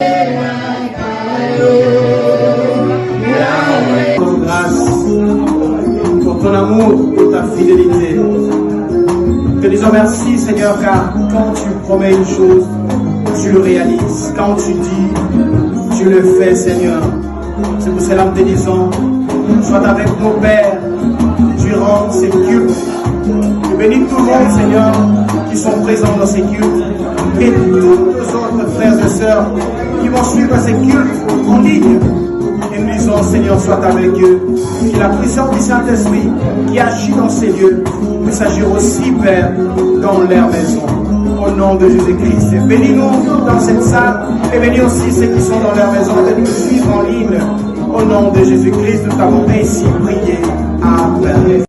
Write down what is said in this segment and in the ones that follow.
Pour ton amour, pour ta fidélité. Te disons merci Seigneur, car quand tu promets une chose, tu le réalises. Quand tu dis, tu le fais Seigneur. C'est pour cela que te disons, sois avec nos pères durant ces cultes. Tu bénis tout le monde Seigneur qui sont présents dans ces cultes. Et tous nos autres frères et sœurs qui vont suivre ces cultes en ligne. Et nous disons, Seigneur, sois avec eux. Que la puissance du Saint-Esprit qui agit dans ces lieux puisse agir aussi, Père, dans leur maison. Au nom de Jésus-Christ. Bénis-nous dans cette salle et bénis aussi ceux qui sont dans leur maison de nous suivre en ligne. Au nom de Jésus-Christ, nous t'avons ainsi prié. Amen.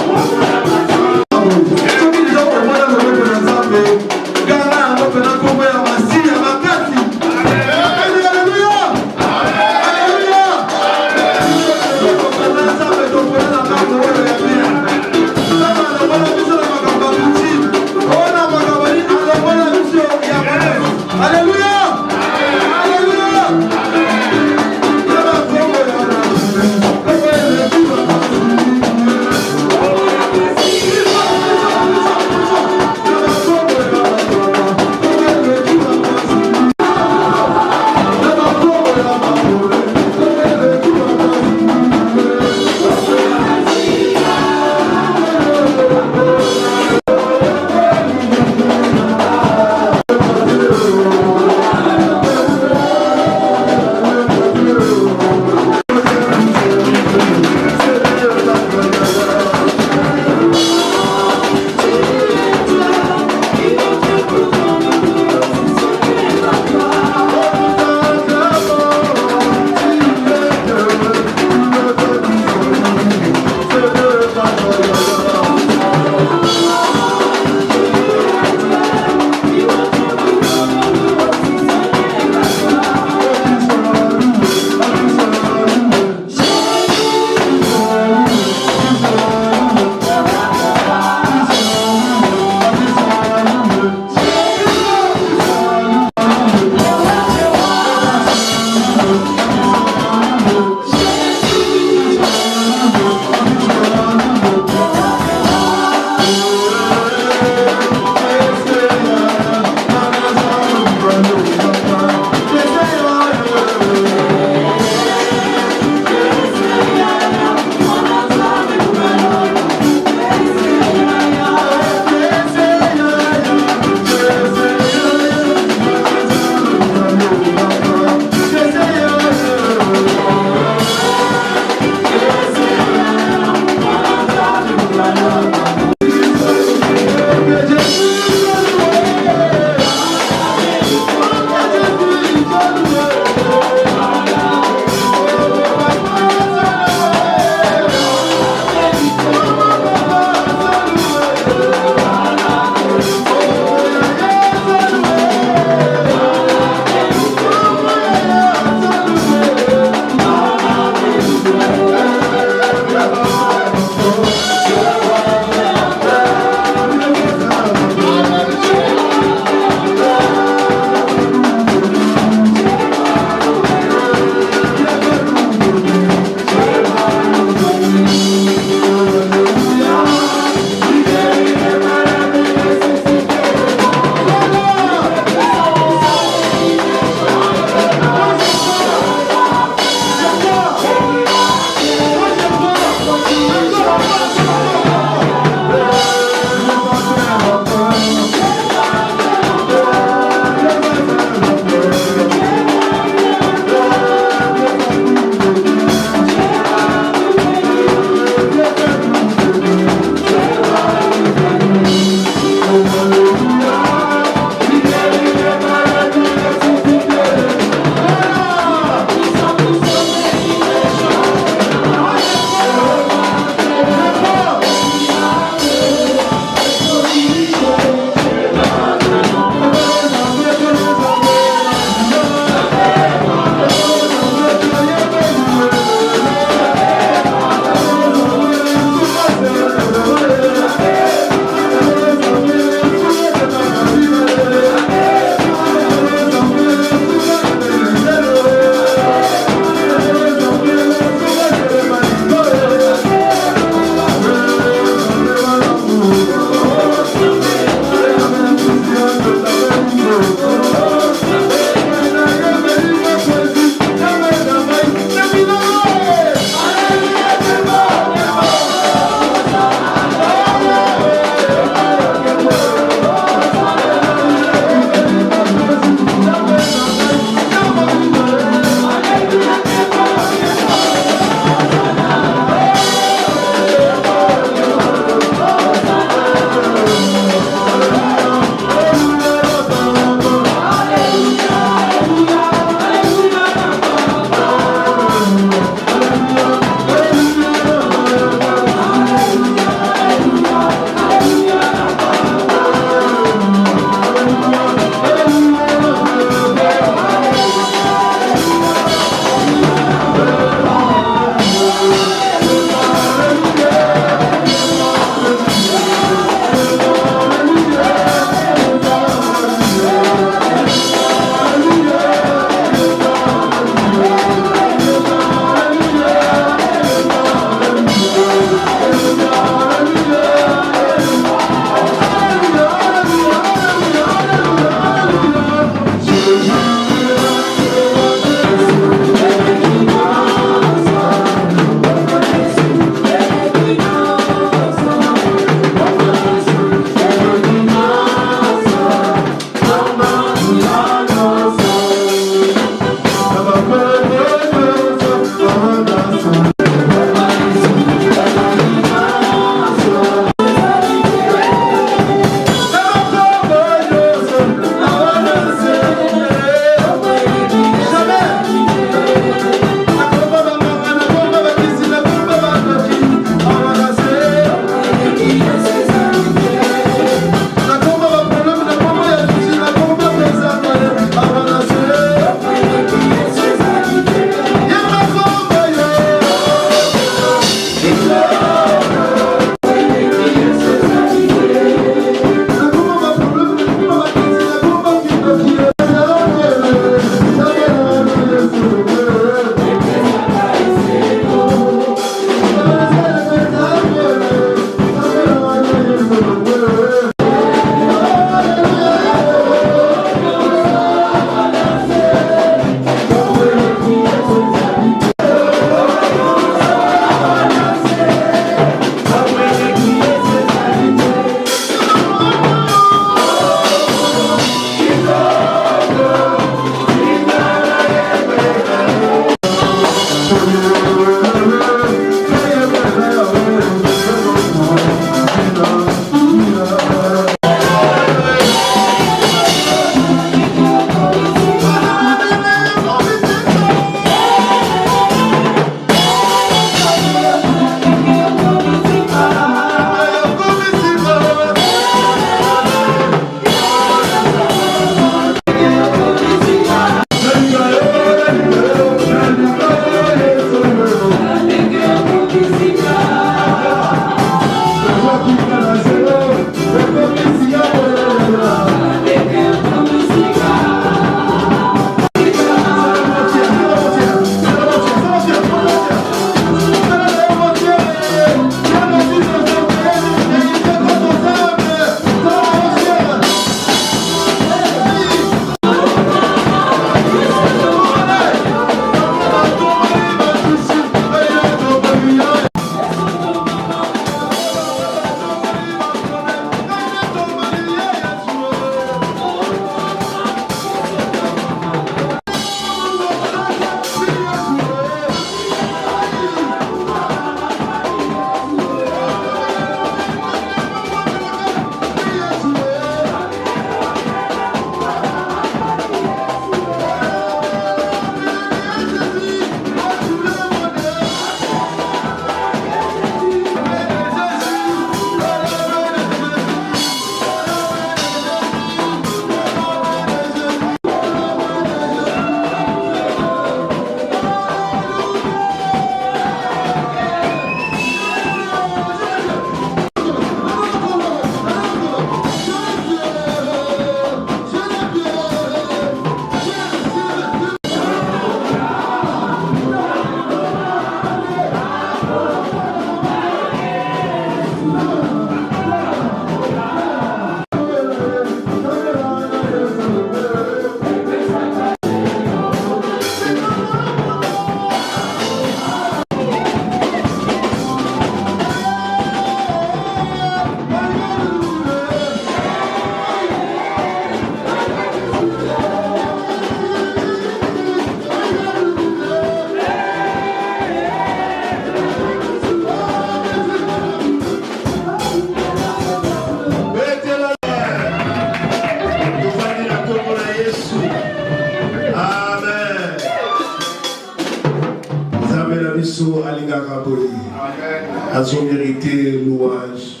Elles ont mérité louange.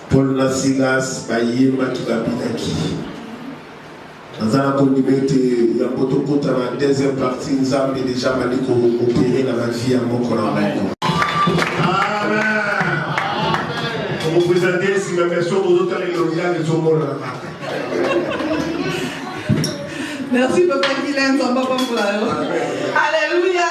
Paul Nassigas, Baye, Matukabinaki. Dans un communauté, il y a beaucoup de la deuxième partie, nous avons déjà opéré la vie à mon corps. Amen. Pour vous présenter, si ma personne aux autres, les là. Merci, Papa Guylaine, son papa pour la loi. Alléluia.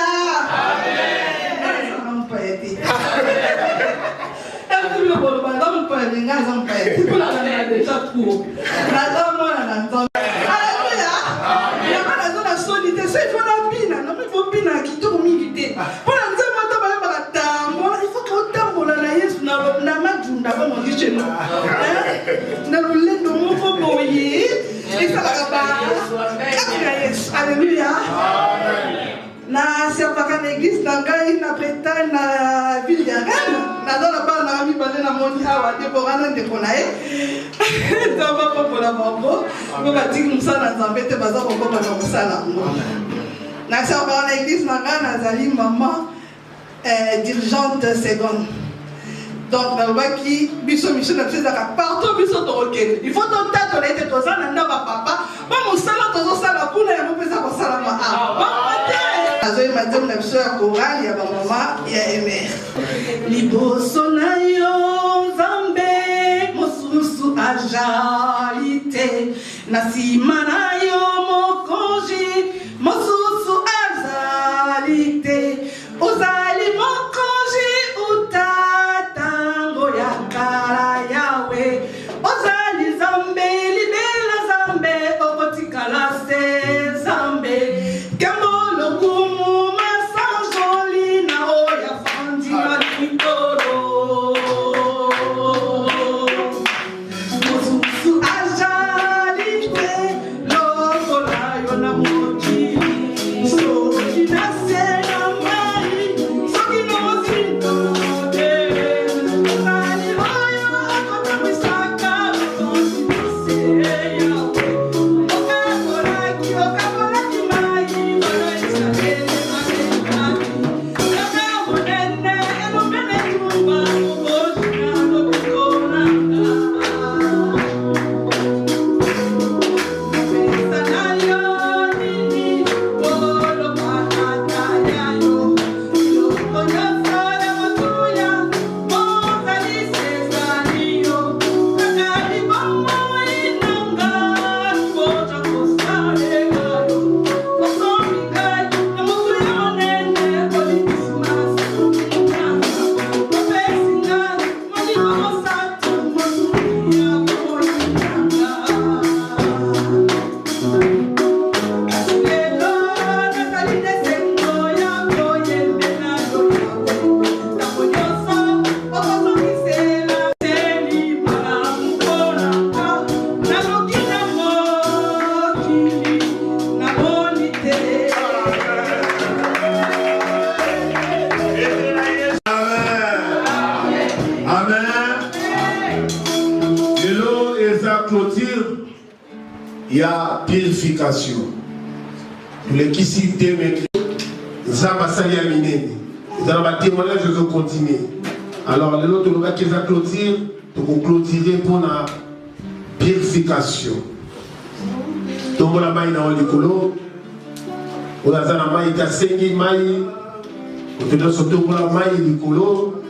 Alléluia. Na servaka na église na ngai na Bretagne na ville ya Rennes nazo na bana na mibale na moni awa te borana ndeko na ye tamba popola bango bo batiki mosala nzambe te baza kokoba na mosala ngo na servaka na église na ngai nazali maman dirigeante seconde donc nalobaki biso mission na biso ezaka partout biso tokokende il faut totatona ete toza na ndako ya papa ba mosala tozosala kuna yango mpenza kosalama awa madame na biso ya chorale ya bamama ya emer liboso na yo nzambe mosusu azali te na nsima na yo mokonzi mosusu azali te ozali mokonzi utatango ya kala yawe ozali nzambe libela nzambe okotikala se nzambe kembo lokumu masanjoli na oya fandi malikolo mosusu azali te lokola yo na mokili soki na se na mai soki nozinto te ozali oyo akotamisaka mokonzi se yawe okakolaki mai balaisakele malemaki kaka monene elomene tumba mokozi na lokokonanga il y a purification. Les qui citent, mais ça va s'allier à Minene. Dans ma témoignage, je veux continuer. Alors, les autres, on qui va clôturer, donc on clôturer pour la purification. Donc, on a maï dans le colo, on a la maï qui a saigné maï, on te donne surtout pour la maï du colo.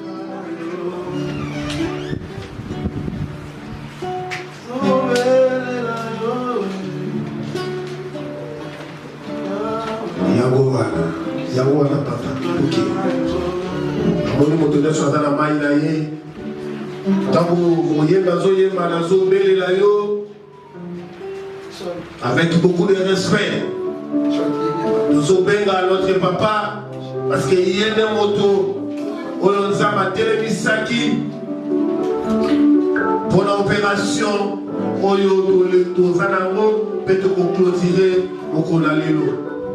Yagowana papa, ok. Amoni motoda soza na mai na ye. Tango moyemba zoyemba na zobele la yo. Avec beaucoup de respect. Nous obenga notre papa parce que yende moto olonza ma telemisaki pour l'opération oyo to zanango peut te clôturer au konalelo.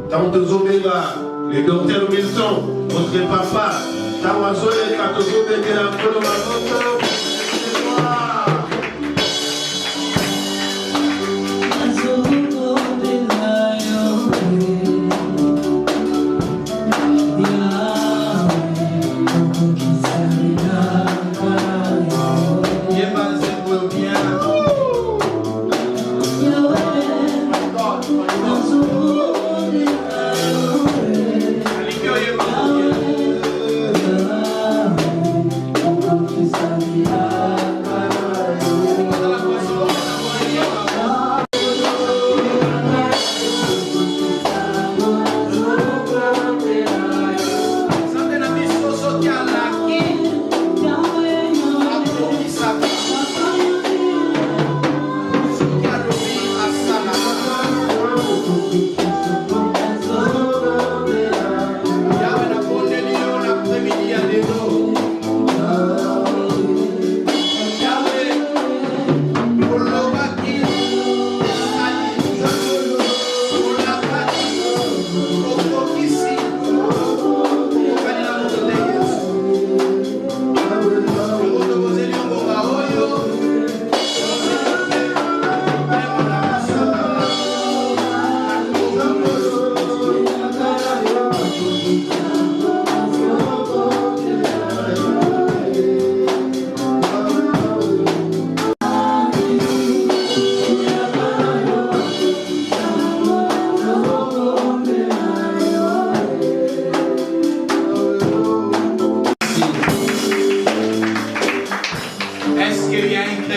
Tant que Zobéga, le docteur Wilson, votre papa, Tawazoé, Katozobe, qui est la Kolomazoto. Salut.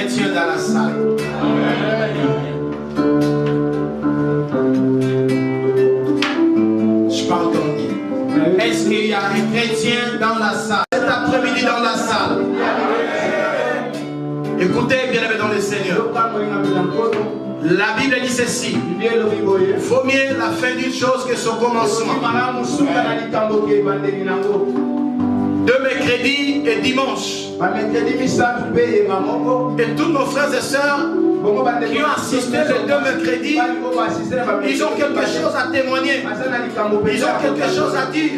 chrétiens dans la salle? Je parle comme dit. Est-ce qu'il y a un chrétien dans la salle? Cet après-midi dans la salle. Écoutez, bien-aimés dans le Seigneur. La Bible dit ceci. Vaut mieux la fin d'une chose que son commencement. De mercredi et dimanche. Et tous nos frères et sœurs qui ont assisté les deux mercredis, ils ont quelque chose à témoigner. Ils ont quelque chose à dire.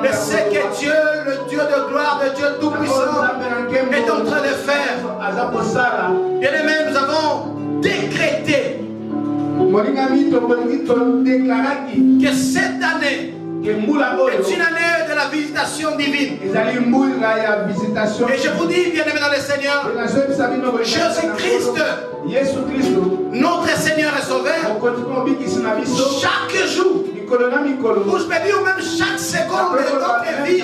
Et c'est que Dieu, le Dieu de gloire, le Dieu tout-puissant, est en train de faire. Bien aimé, nous avons décrété que cette année est une année de la visitation divine. Et je vous dis, bien-aimés dans le Seigneur, Jésus-Christ, notre Seigneur et Sauveur, chaque jour, ou je peux dire même chaque seconde de notre vie,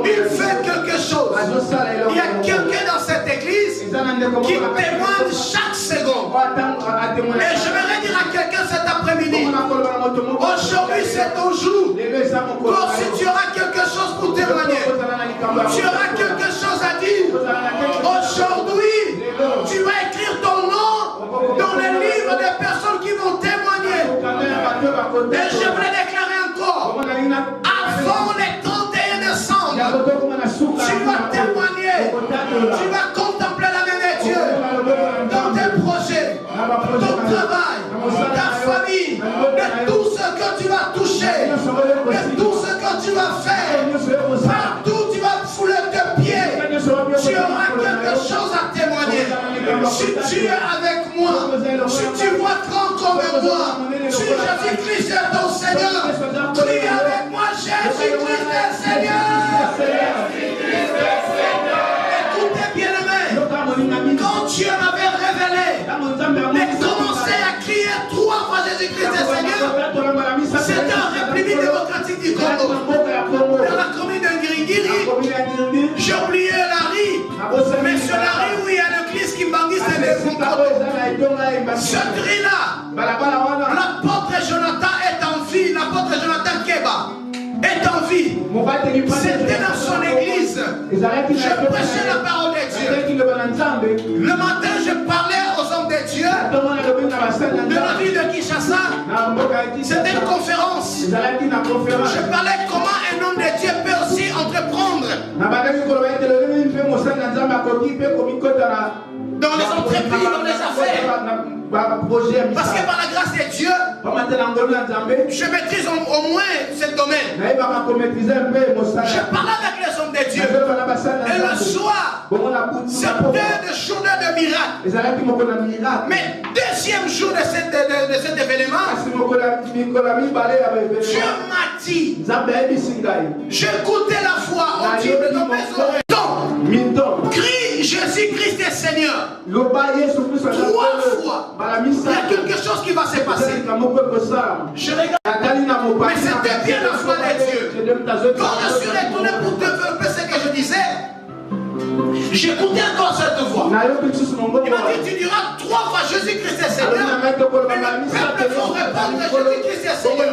il fait quelque chose. Il y a quelqu'un dans cette église qui témoigne chaque seconde. Et je voudrais dire à quelqu'un cet après-midi, aujourd'hui c'est ton jour. Donc si tu auras quelque chose pour témoigner, tu auras quelque chose à dire. Aujourd'hui, tu vas écrire ton nom dans les livres des personnes qui vont témoigner. Et je voulais déclarer encore, avant le 31 décembre, tu vas témoigner, tu vas contempler la main de Dieu dans tes projets, ton travail, ta famille, de tout ce que tu vas toucher, de tout ce que tu vas faire, partout tu vas fouler tes pieds, tu auras quelque chose à témoigner. Si tu es avec moi, si tu vois grand comme moi, si Jésus-Christ est ton Seigneur, prie avec moi, Jésus-Christ est Seigneur. Écoutez bien aimé, quand Dieu m'avait révélé, mais commencé à crier 3 fois Jésus-Christ est Seigneur, c'était en République démocratique du Congo, dans la commune de Ngiri. J'ai oublié la rue, mais sur la rue où il y a l'église qui m'en dit c'est les Congo. Cette rue-là, l'apôtre Jonathan est en vie, l'apôtre Jonathan Keba est en vie. C'était dans son église. Je prêchais la parole de Dieu. Le matin, je parlais aux hommes de Dieu de la ville de Kinshasa. C'était une conférence. Je parlais comment un homme de Dieu peut aussi entreprendre dans les entreprises, dans les affaires. Parce que par la grâce de Dieu, je maîtrise au moins ce domaine. Je parlais avec les hommes de Dieu. Et le soir, c'était des journées de miracles. Mais deuxième jour de cet événement, Dieu m'a dit, j'écoutais la voix audible dans mes oreilles. Crie Jésus-Christ est Seigneur. 3 fois. Il y a quelque chose qui va se passer. Je regarde. Mais c'était bien la foi de Dieu. Quand je suis retourné pour développer ce que je disais, j'écoutais encore cette voix. Il m'a dit, tu diras 3 fois Jésus-Christ est Seigneur. Mais le peuple faut répondre Jésus-Christ est Seigneur.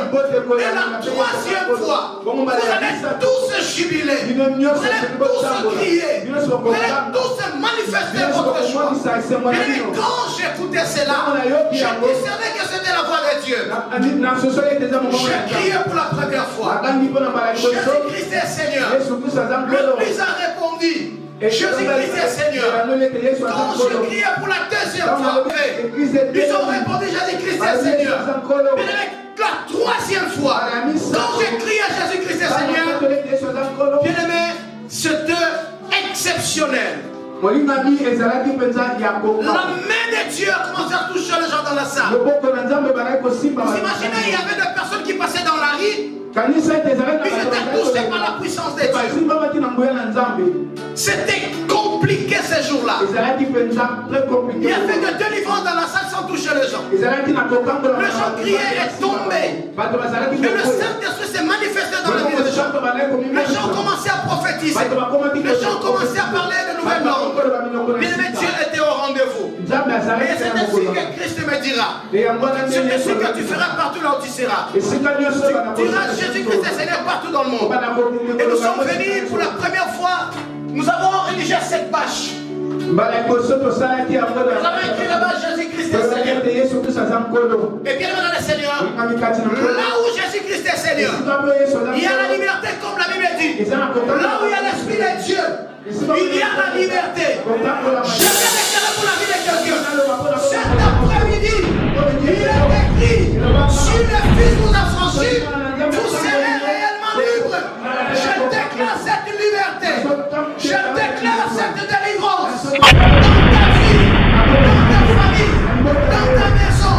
Et la 3e fois, vous allez tous jubiler. Vous allez tous crier. Vous allez tous manifester votre joie. Et quand j'écoutais cela, je discernais que c'était la voix de Dieu. J'ai crié pour la première fois. Jésus-Christ est Seigneur. L'Église a répondu. Jésus-Christ est Seigneur. Quand je criais pour la 2e fois, ils ont répondu Jésus-Christ est Seigneur. Mais la 3e fois, quand je criais Jésus-Christ est Seigneur, bien aimé, c'était exceptionnel. La main de Dieu a commencé à toucher les gens dans la salle. Vous imaginez, il y avait des personnes qui passaient dans la rue. Ils étaient touchés par la puissance de Dieu. C'était compliqué ces jours-là. Il y avait de délivrance dans la salle sans toucher les gens. Les gens criaient et tombaient. Et le Saint-Esprit s'est manifesté dans la vie des gens. Les gens commençaient à prophétiser. Les gens commençaient à parler de nouvelles langues. Mais Dieu était au rendez-vous. Mais c'est ainsi que Christ me dira. C'est ainsi que tu feras partout là où tu seras. Tu diras Jésus-Christ est Seigneur partout dans le monde. Et nous sommes venus pour la première fois. Nous avons rédigé cette bâche. Nous avons écrit là-bas Jésus-Christ est Seigneur. Et bien dans le Seigneur, là où Jésus-Christ est Seigneur, il y a la liberté comme la Bible dit. Là où il y a l'Esprit de Dieu, il y a la liberté. Je viens déclarer pour la vie de quelqu'un. Cet après-midi, il est écrit, si le Fils vous a franchi, vous serez réellement libre. Je déclare cette liberté. Je déclare cette délivrance. Dans ta vie, dans ta famille, dans ta maison,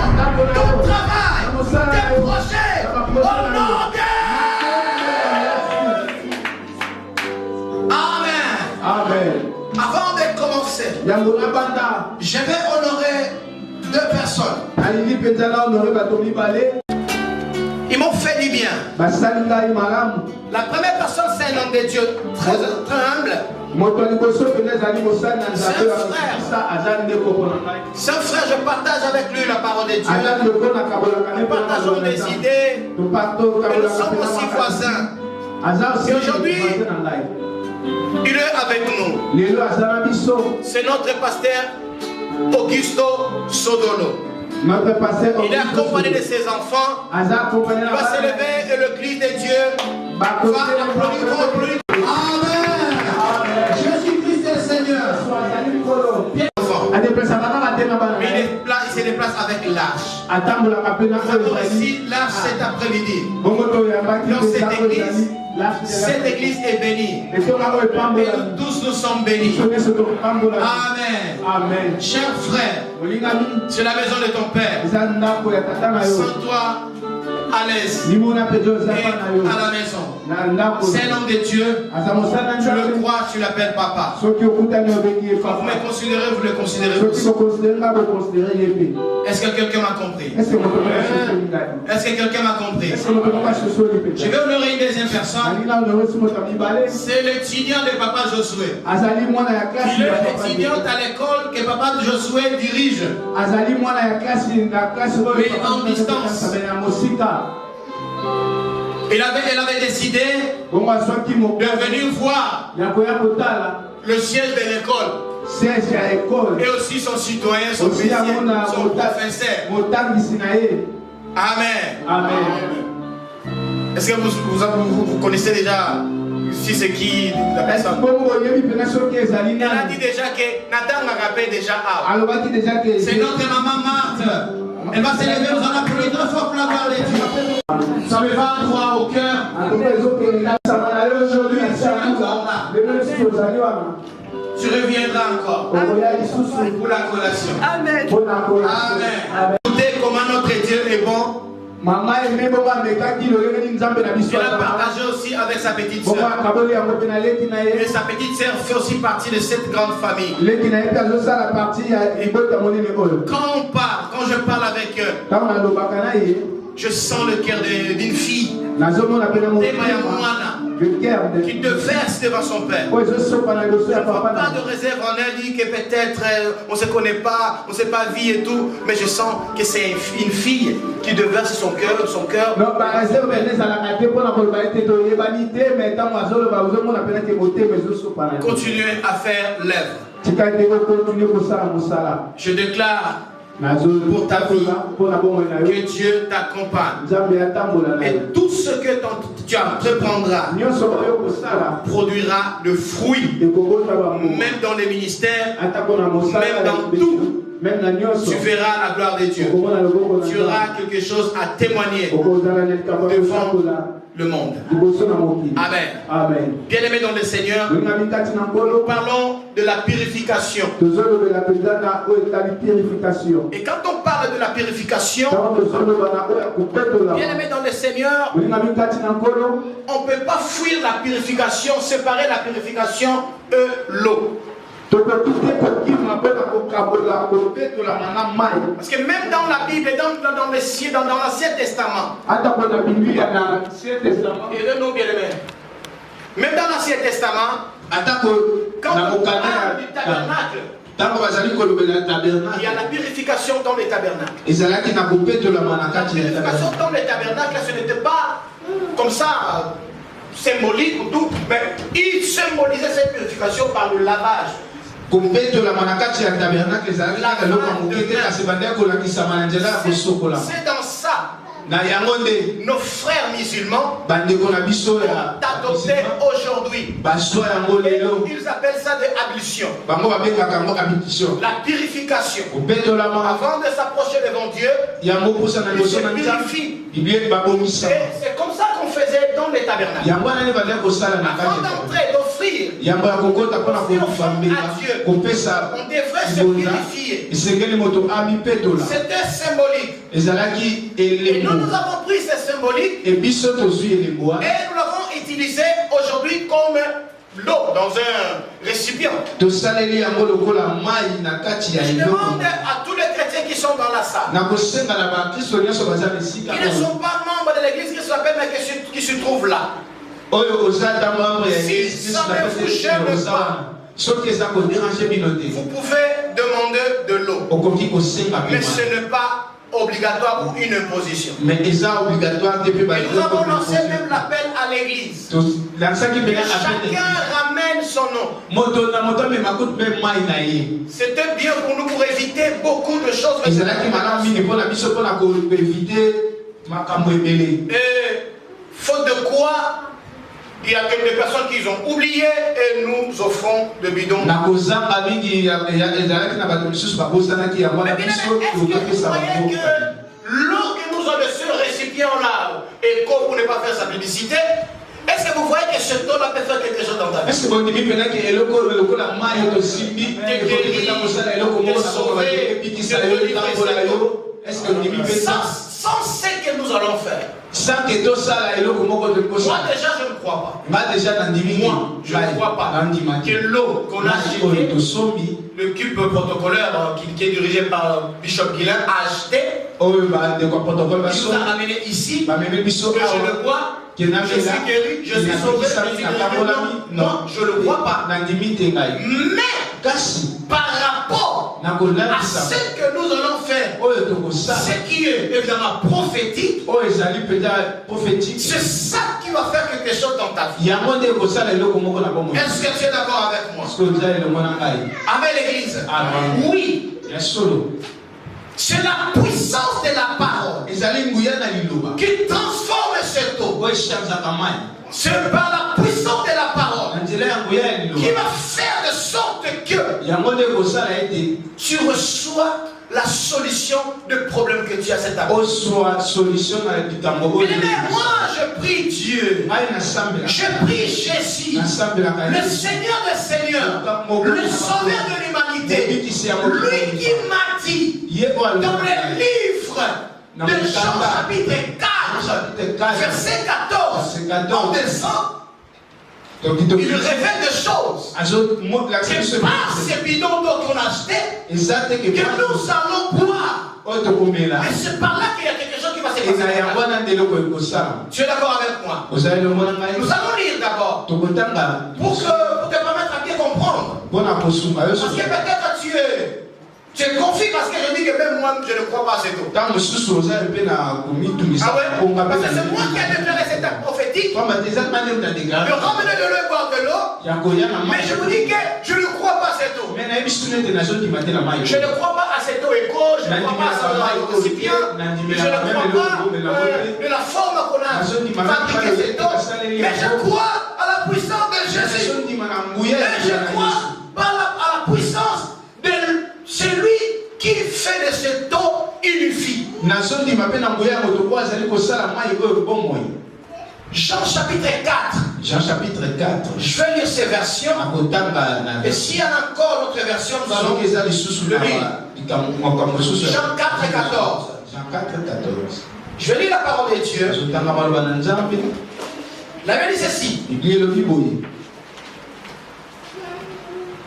ton travail, tes projets, au nom de Amen. Amen. Avant de commencer, je vais honorer deux personnes. Ils m'ont fait du bien. La première personne, c'est un homme de Dieu très humble. C'est un frère, je partage avec lui la parole de Dieu. Nous partageons des idées. Mais nous sommes aussi voisins. Et aujourd'hui, il est avec nous. C'est notre pasteur Augusto Sodolo. Il est accompagné de ses enfants. Il va s'élever et le cri de Dieu va applaudir. Amen. Jésus-Christ est le Seigneur. Mais il se déplace avec l'âge. Nous ici, l'âge cet après-midi. Dans cette église est bénie. Et nous tous nous sommes bénis. Amen. Amen. Cher frère, c'est la maison de ton père. Sens-toi à l'aise et à la maison. C'est un homme de Dieu. Tu le crois, tu l'appelles papa. Quand vous me considérez, vous le considérez aussi. Est-ce que quelqu'un m'a compris? Est-ce que quelqu'un m'a compris? Je vais honorer une deuxième personne. C'est l'étudiant de papa Josué. Il est étudiant à l'école que papa Josué dirige. Mais en distance. Elle avait décidé de venir voir le siège de l'école. Et aussi son citoyen, son officier, son professeur. Amen. Amen. Est-ce que vous connaissez déjà si c'est qui la personne? Elle a dit déjà que Nathan m'a rappelé déjà. C'est notre maman Marthe. Elle va s'élever, nous allons applaudir très fort pour la gloire de Dieu. Ça me va droit au cœur. Tu reviendras encore pour la collation. Amen. Amen. Écoutez comment notre Dieu est bon. Il a partagé aussi avec sa petite soeur. Et sa petite soeur fait aussi partie de cette grande famille. Quand on parle, quand je parle avec eux, je sens le cœur d'une fille. Qui te verse devant son père. Je ne vois pas de réserve en elle, dit que peut-être on ne se connaît pas, on ne s'est pas vu et tout, mais je sens que c'est une fille qui te verse son cœur. Continuez à faire l'œuvre. Je déclare pour ta vie, que Dieu t'accompagne. Et tout ce que tu entreprendras produira de fruits, même dans les ministères, même dans tout. Tu verras la gloire de Dieu. Tu auras quelque chose à témoigner devant le monde. Amen. Bien-aimés dans le Seigneur, parlons de la purification. Et quand on parle de la purification, bien-aimés dans le Seigneur, on ne peut pas fuir la purification, séparer la purification et l'eau. Parce que même dans la Bible, dans l'Ancien Testament, même dans l'Ancien Testament, quand on parle du tabernacle, Il y a la purification dans les tabernacles. La purification dans les tabernacles, ce n'était pas comme ça symbolique ou tout, mais il symbolisait cette purification par le lavage. C'est dans ça. Nos frères musulmans ont adopté aujourd'hui. Ils appellent ça des ablutions. La purification. Avant de s'approcher devant Dieu, ils se purifient. C'est comme ça qu'on faisait dans les tabernacles. Avant d'entrer, d'offrir à Dieu, on devrait se purifier. C'était symbolique. Et nous avons pris ce symbolique et nous l'avons utilisé aujourd'hui comme l'eau dans un récipient. Je demande à tous les chrétiens qui sont dans la salle, qui ne sont pas membres de l'église qui s'appelle mais qui se trouvent là. Si ça ne vous gêne pas, vous pouvez demander de l'eau. Mais ce n'est pas obligatoire ou une imposition. Mais nous avons lancé même l'appel à l'église. Chacun ramène son nom. C'était bien pour nous pour éviter beaucoup de choses. Et faute de quoi, il y a quelques personnes qui ont oublié et nous offrons le bidon. Mais bien, est-ce que vous croyez que l'eau que nous avons sur le récipient là, et pour ne pas faire sa publicité, est-ce que vous voyez que ce eau-là peut faire quelque chose dans ta vie? Sans ce que nous allons faire. Moi déjà je ne crois pas. Moi je ne crois pas que l'eau qu'on a jetée, le cube protocolaire qui est dirigé par Bishop Guilain a acheté, il nous a ramené ici, que je le vois, je suis guéri, je suis sauvé, je suis guéri. Non, je ne le crois pas. Mais par rapport à ce que nous allons faire, ce qui est évidemment prophétique, c'est ça qui va faire quelque chose dans ta vie. Est-ce que tu es d'accord avec moi? Avec l'église? Oui. C'est la puissance de la parole qui transforme cette eau. C'est par la puissance de la parole qui va faire de sorte que tu reçois la solution de problème que tu as cette année. Moi je prie Dieu, je prie Jésus, le Seigneur des Seigneurs, le Sauveur de l'humanité, lui qui m'a dit dans le livre de Jean chapitre 4, verset 14, en descend, il révèle des choses. C'est par ces bidons d'eau qu'on a acheté que nous allons boire. Et c'est par là qu'il y a quelque chose qui va se passer. Tu es d'accord avec moi? Nous allons lire d'abord pour te permettre à bien comprendre. Parce que peut-être tu es confus parce que je dis que même moi je ne crois pas à cette eau. Ah ouais? Parce que c'est moi qui ai déclaré cet acte prophétique. Ramenez-le le boire de l'eau. Mais je vous dis que je ne crois pas à cette eau. Je ne crois pas à cette eau écho, je ne crois pas à ce récipient, je ne crois pas de la forme qu'on a fabriqué cette eau. Mais je crois à la puissance de Jésus. Et je crois à la puissance de celui qui fait de cette eau une vie. Jean chapitre 4. Je vais lire ces versions. Et s'il y en a encore d'autres versions, nous allons le lire. Jean 4 et 14. Je vais lire la parole de Dieu. La Bible dit ceci.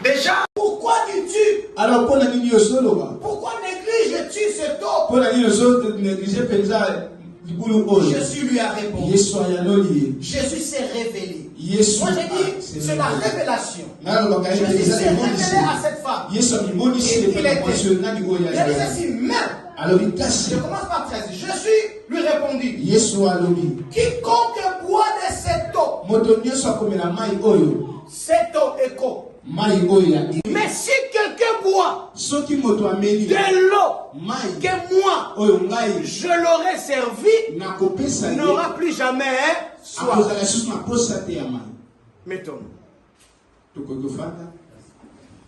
Déjà, pourquoi dis-tu? Alors, pourquoi négliges-tu cette eau? Jésus lui a répondu. Jésus s'est révélé. Moi j'ai dit, c'est la révélation. Jésus s'est révélé à cette femme. Et il était. Il a dit ceci même. Je commence par 13. Jésus lui répondit. Quiconque boit de cette eau. Cette eau est quoi? Mais si quelqu'un boit de l'eau que moi je l'aurais servi, n'aura plus jamais soif. Mettons.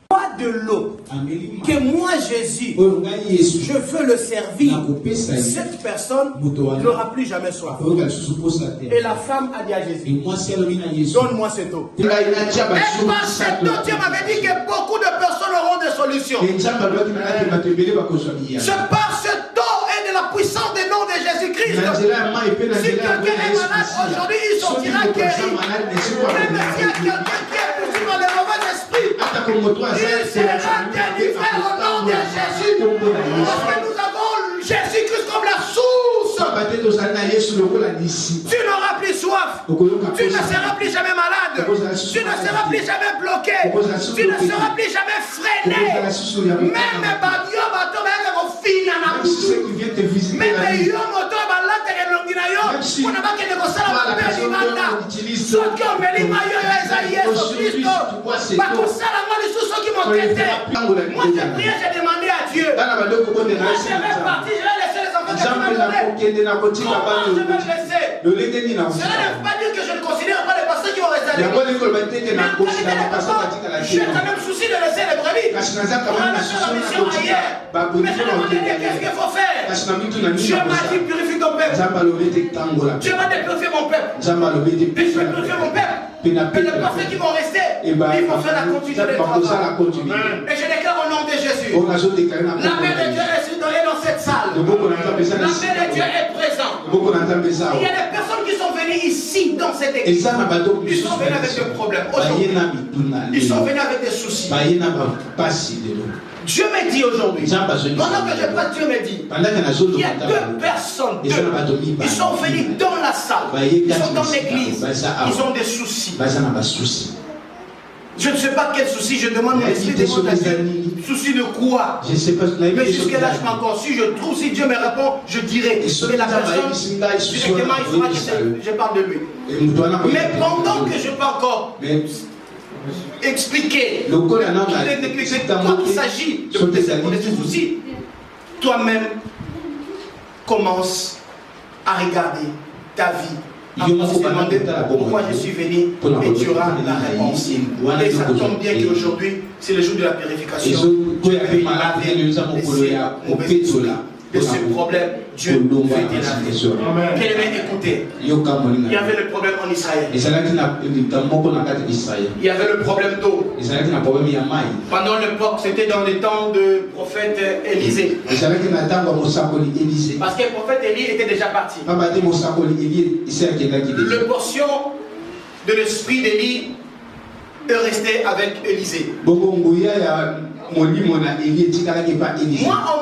Bois de l'eau que moi Jésus je veux le servir, cette personne n'aura plus jamais soif. Et la femme a dit à Jésus, donne-moi cette eau. Et par cette eau, Dieu m'avait dit que beaucoup de personnes auront des solutions. C'est par cette eau et de la puissance des noms de Jésus-Christ. Si quelqu'un est malade aujourd'hui, il sortira guéri. Même s'il y a quelqu'un qui est poussé par les mauvais esprits, il sera délivré au nom de Jésus. Parce que nous avons Jésus-Christ comme la source. Tu n'auras plus soif. Tu ne seras plus jamais malade. Tu ne seras plus jamais bloqué. Tu ne seras plus jamais freiné. Même Babio Bato même yo moto balata ke longinayo kuna bakende kosala mapeli banda soki omelima yo eza Yesu Kristo bakosala ngo lisusu soki mokete. Moi j'ai prié, j'ai demandé à Dieu. Moi je vais partir, je vais laisser les enfants. Je vais laisser. Cela ne veut pas dire que je ne considère pas les pasteurs qui vont rester avec moi. J'ai quand même souci de laisser les brebis. On a laissé la mission ailleurs. Mais je demande qu'est-ce qu'il faut faire. Dieu m'a dit purifie ton peuple. Dieu m'a dit purifie mon peuple. Et je vais purifier mon peuple. Mais les pasteurs qui vont rester, ils vont faire la continuité du travail. Et je déclare au nom de Jésus. La paix de Dieu est dans cette salle. La paix de Dieu est présente. Il y a des personnes qui sont venues ici dans cette église. Ils sont venus avec des problèmes. Ils sont venus avec des soucis. Dieu me dit aujourd'hui, pendant que je parle, Dieu me dit, il y a deux personnes, ils sont venus dans la salle, ils sont dans l'église, ils ont des soucis. Je ne sais pas quel souci, je demande mon esprit de souci de quoi? Je ne sais pas. Mais jusqu'à là, je m'en encore. Si je trouve, si Dieu me répond, je dirai. Et la personne, directement, il faudra que je parle de lui. Mais pendant que je peux encore expliquer, quand il s'agit de ces soucis, toi-même, commence à regarder ta vie. À se demander pourquoi je suis venu et tu auras la réponse. Et ça tombe bien qu'aujourd'hui, c'est le jour de la purification. Dieu veut laver de ce problème. Dieu veut t'élaver. Bien-aimé, écoutez. Il y avait le problème en Israël. Il y avait le problème d'eau. Pendant l'époque, c'était dans les temps du prophète Élisée. Parce que le prophète Élie était déjà parti. Le portion de l'esprit d'Élie est resté avec Élisée. Moi, au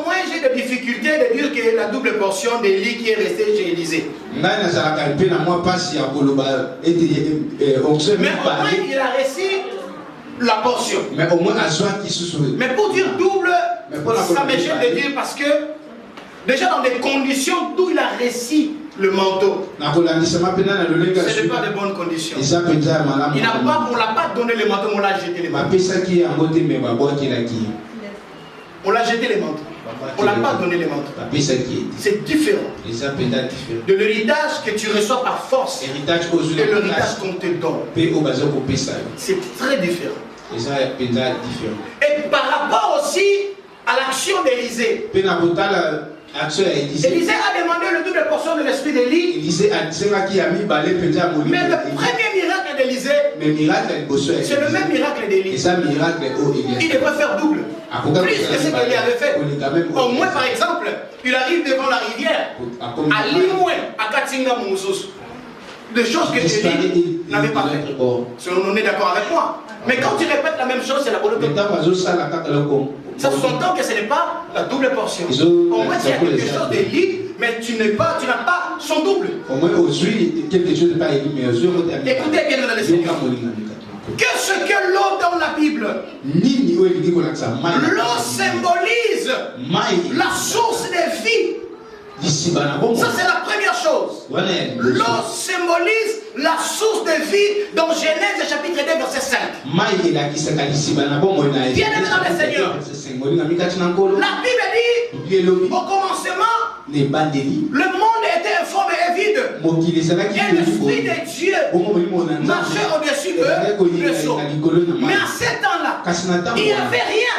moins, j'ai des difficultés de dire que la double portion d'Élie qui est restée chez Élisée. Mais au moins, il a reçu la portion. Mais pour dire double, ça me gêne de dire parce que déjà dans des conditions d'où il a reçu le manteau, ce n'est pas de bonnes conditions. On ne l'a pas donné le manteau, on l'a jeté les manteaux. On l'a jeté les manteaux. On ne l'a pas donné les manteaux. C'est différent. De l'héritage que tu reçois par force et l'héritage qu'on te donne. C'est très différent. Et par rapport aussi à l'action d'Élisée. Élisée a demandé le double portion de l'esprit d'Élie. Mais le premier miracle d'Élisée, c'est le même miracle d'Élie. Il devrait faire double. Plus que ce qu'Élie avait fait. Au moins, par exemple, il arrive devant la rivière, à Limoué, à Katinga Moussous. Des choses que Élie n'avait pas fait. On est d'accord avec moi. Mais quand tu répètes la même chose, c'est la volonté. Ça s'entend que ce n'est pas la double portion. Au moins, il y a quelque chose d'Élie mais tu n'as pas son double. Écoutez bien dans les Seigneur. Qu'est-ce que l'eau dans la Bible? L'eau symbolise la source de vie. Ça, c'est la première chose. L'eau symbolise la source de vie dans Genèse chapitre 2 verset 5. Bien aimé dans le Seigneur, la Bible dit au commencement le monde était informe et vide et l'Esprit de Dieu marchait au-dessus de l'eau. Mais à ce temps-là, il n'y avait rien.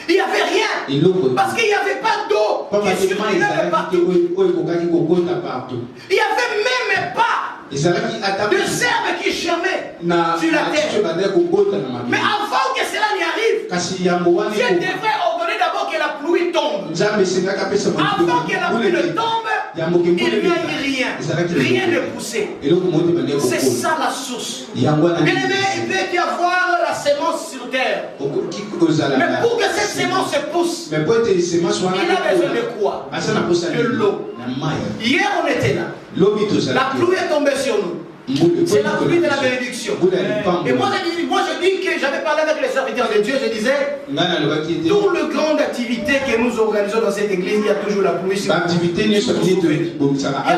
Il n'y avait rien. Parce qu'il n'y avait pas d'eau qui circulait partout. Il n'y avait même pas de serbe qui germait sur la terre. Mais avant que cela n'y arrive, Dieu devrait ordonner d'abord que la pluie tombe. Avant que la pluie ne tombe, il n'y a eu rien. Rien ne poussait. C'est ça la source. Bien aimé, il peut y avoir la sémence sur terre. Mais pour que cette sémence se pousse, il a besoin de quoi? De l'eau. Hier on était là. La pluie est tombée sur nous. C'est la pluie de la bénédiction. Et moi je dis que j'avais parlé avec les serviteurs de Dieu, je disais, toute le grande activité que nous organisons dans cette église, il y a toujours la pluie. Il y a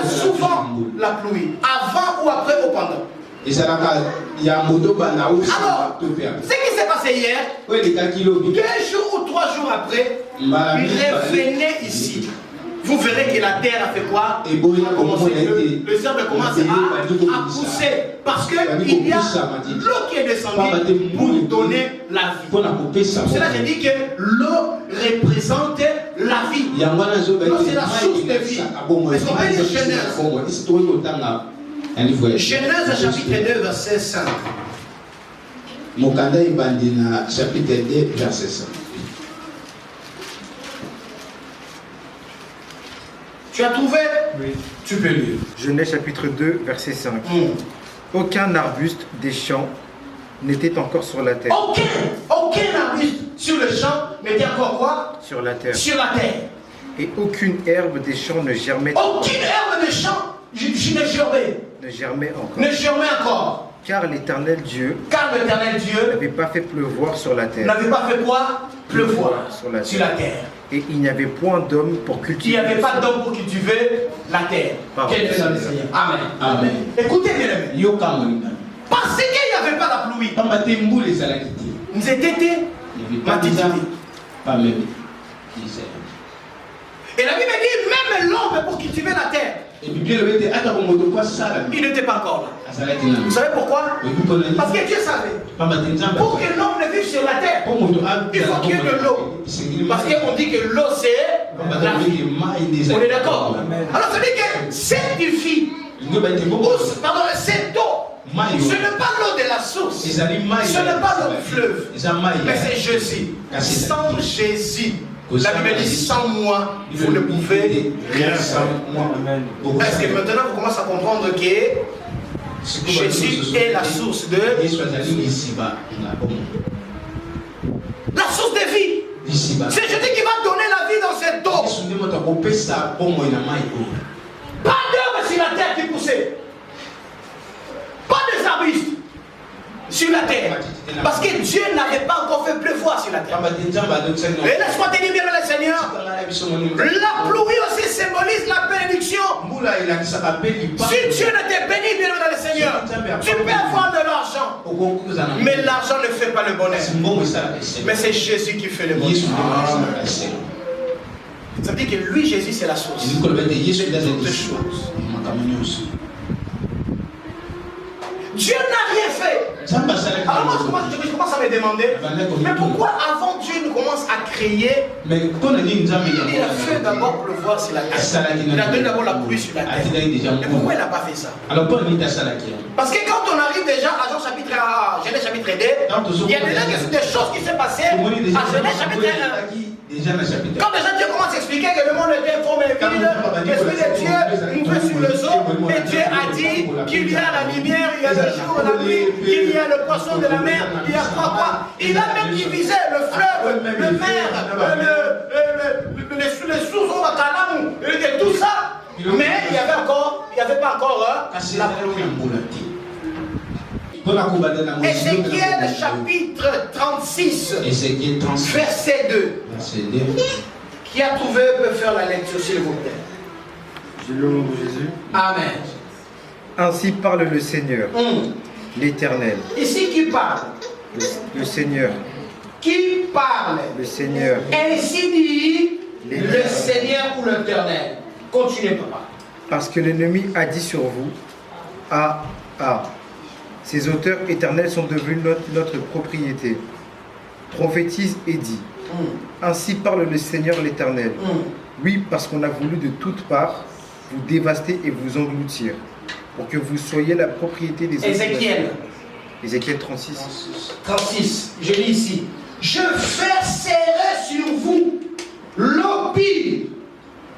souvent la pluie, avant ou après ou pendant. Alors, ce qui s'est passé hier, 2 jours ou 3 jours après, revenez ici. Vous verrez que la terre a fait quoi? Le sable commence à pousser. Parce qu'il y a l'eau qui est descendue pour donner la vie. Pour cela, j'ai dit que l'eau représente la vie. L'eau, c'est la source de vie. Est-ce qu'on peut dire Genèse? Genèse chapitre 2, verset 5. Chapitre 2, verset 5. Tu as trouvé? Oui. Tu peux lire. Genèse chapitre 2, verset 5. Aucun arbuste des champs n'était encore sur la terre. Aucun arbuste sur le champ n'était encore quoi? Sur la terre. Sur la terre. Et aucune herbe des champs ne germait. Aucune herbe des champs ne germait encore. Car l'Éternel Dieu n'avait pas fait pleuvoir sur la terre. N'avait pas fait quoi? Pleuvoir sur la terre. Et il n'y avait point d'homme pour cultiver. Il n'y avait pas d'homme pour cultiver la terre. Quel est le Seigneur? Amen. Écoutez bien aimé. Parce qu'il n'y avait pas la pluie. Nous étions et la Bible dit même l'homme pour cultiver la terre, il n'était pas encore là. Vous savez pourquoi? Parce que Dieu savait. Pour que l'homme ne vive sur la terre, il faut qu'il y ait de l'eau. Parce qu'on dit que l'eau c'est la vie. On est d'accord? Alors ça veut dire que cette vie, pardon, cette eau, ce n'est pas l'eau de la source, ce n'est pas l'eau du fleuve, mais c'est Jésus. Sans Jésus, la Bible dit sans moi, vous ne pouvez rien faire. Est-ce que maintenant vous commencez à comprendre que Jésus est la source de la source de vie? C'est Jésus qui va donner la vie dans cette eau. Pas d'herbe sur la terre qui poussait. Pas des arbustes sur la terre. Parce que Dieu n'avait pas encore fait pleuvoir sur la terre. Et laisse-moi te dire bien le Seigneur, la pluie aussi symbolise la bénédiction. Si Dieu ne te bénit bien dans le Seigneur, tu peux avoir de l'argent, mais l'argent ne fait pas le bonheur. Mais c'est Jésus qui fait le bonheur. Ça veut dire que lui, Jésus, c'est la source de toutes les choses. Dieu n'a rien fait. Alors moi, je commence à me demander, mais pourquoi avant Dieu nous commence à créer, il a fait d'abord pleuvoir sur la terre. Il a donné d'abord la pluie sur la terre. Mais pourquoi il n'a pas fait ça? Parce que quand on arrive déjà à Genèse chapitre 2, il y a déjà des choses qui s'est passées à Genèse chapitre 1. Quand déjà Dieu commence à expliquer que le monde était informe et vide, l'Esprit de Dieu mouvait sur les eaux, et Dieu a dit qu'il y a la lumière, il y a le jour, la nuit, qu'il y a le poisson de la mer, il y a quoi. Il a même divisé le fleuve, le mer, les les sources, et tout ça. Mais il n'y avait pas encore la pluie. Ézéchiel chapitre 36, verset 2. Qui a trouvé peut faire la lecture, s'il vous plaît. Je loue le nom de Jésus. Amen. Ainsi parle le Seigneur, l'Éternel. Ici, qui parle? Le Seigneur. Qui parle? Le Seigneur. Ainsi dit le Seigneur ou l'Éternel. Continuez, papa. Parce que l'ennemi a dit sur vous, ces auteurs éternels sont devenus notre propriété. Prophétise et dit, ainsi parle le Seigneur l'Éternel. Oui, parce qu'on a voulu de toutes parts vous dévaster et vous engloutir, pour que vous soyez la propriété des Ézéchiel. Ézéchiel 36. 36, je lis ici. Je verserai sur vous l'eau pure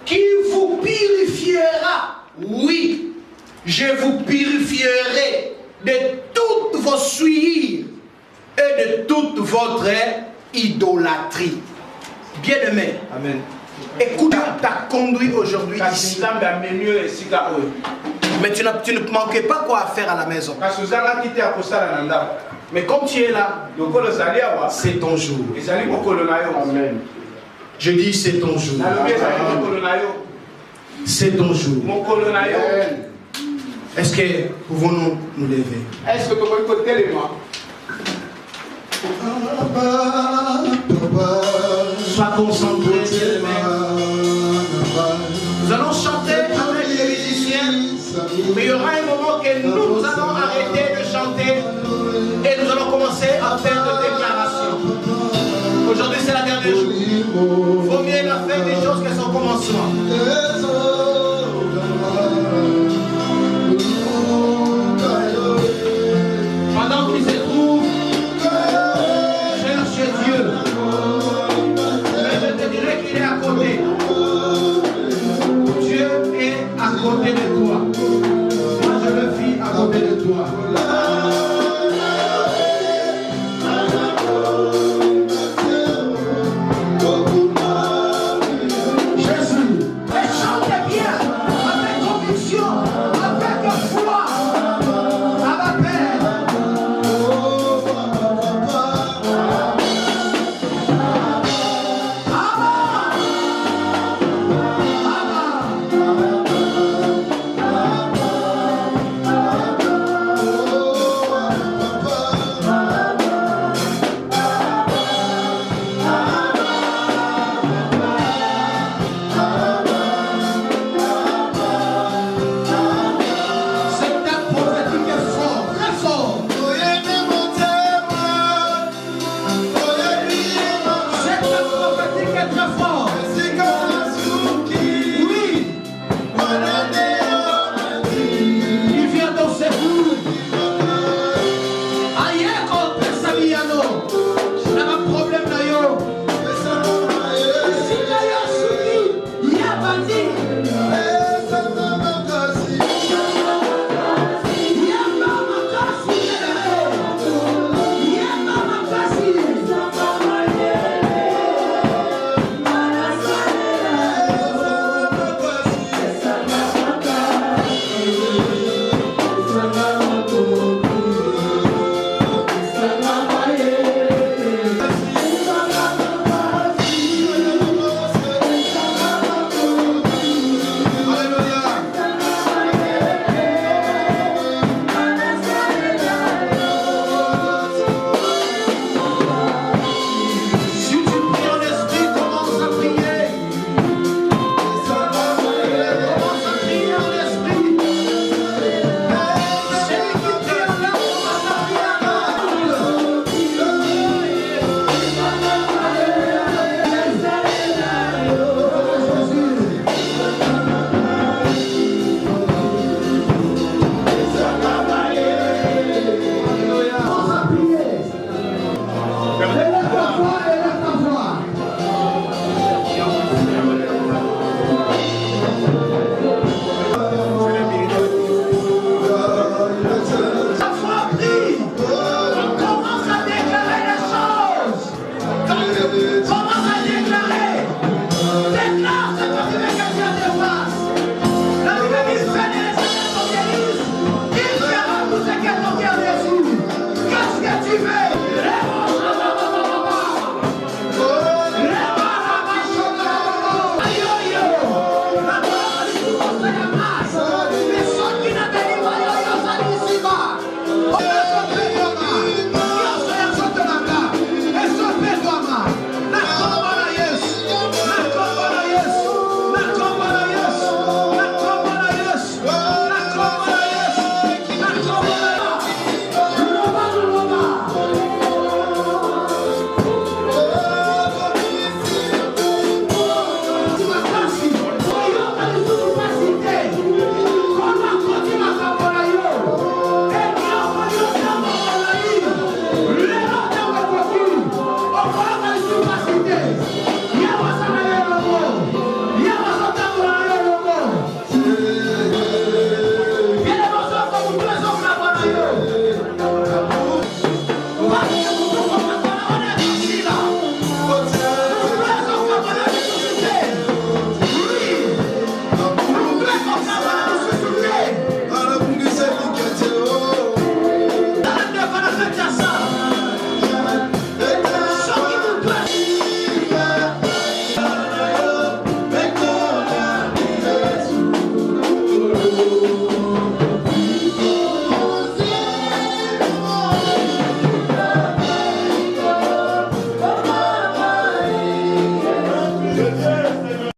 qui vous purifiera. Oui, je vous purifierai de toutes vos souillures et de toute votre idolâtrie. Bien-aimé, Amen. écoute, t'a conduit aujourd'hui ici. Mais tu ne manquais pas quoi faire à la maison. Mais comme tu es là, c'est ton jour. Amen. Je dis c'est ton jour. C'est ton jour. Est-ce que pouvons-nous nous lever? Est-ce que tu peux écouter les mains? Sois concentré, nous allons chanter avec les musiciens, mais il y aura un moment que nous allons arrêter de chanter et nous allons commencer à faire des déclarations. Aujourd'hui c'est la dernière jour. Il vaut mieux la faire des choses que son commencement.